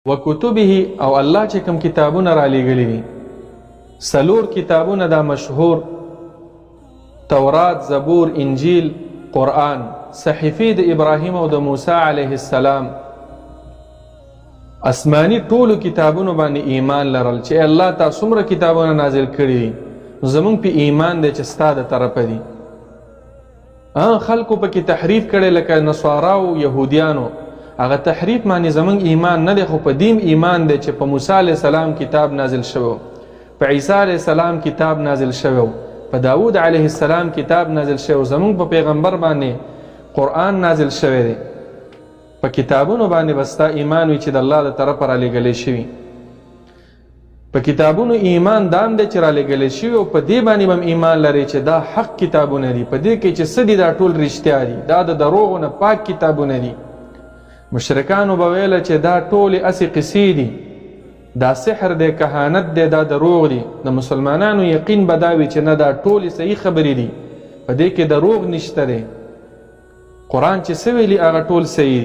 وکتبه او الله چې کوم کتابونه را لېږلي دي څلور کتابونه دا مشهور تورات، زبور، انجیل، قرآن، صحیفې د ابراهیم او د موسی علیه السلام آسمانی ټولو کتابونو باندې ایمان لرل چې الله تا څومره کتابونه نازل کړي زمونږ په ایمان دی چې ستا د طرفه دي. خلکو پکې تحریف کړی لکه نصارا او یهودیانو، هغه تحریف باندې زمونږ ایمان نه دی، خو په دیم ایمان دی چې په موسی علیه السلام کتاب نازل شوی، په عیسی علیه السلام کتاب نازل شوی، په داود علیه السلام کتاب نازل شوی، زمونږ په پیغمبر باندې قرآن نازل شوی دی. په کتابونو باندې بستا ایمان وي چې د الله د طرفه را لېږلی شوي. په کتابونو ایمان دام دی چې را لېږلی شوي او په دې باندې هم ایمان لري چې دا حق کتابونه دي، په دې کې چې څه دي دا ټول رښتیا دي، دا د دروغو نه پاک کتابونه دي. مشرکانو به ویله چې دا ټولې هسې قصې دي، دا سحر دی، کهانت دی، دا دروغ دي. د مسلمانانو یقین به دا وي چې نه، دا ټولې صحیح خبرې دي، په دې کې دروغ نشته دی. قرآن چې څه ویلي هغه ټول صحیح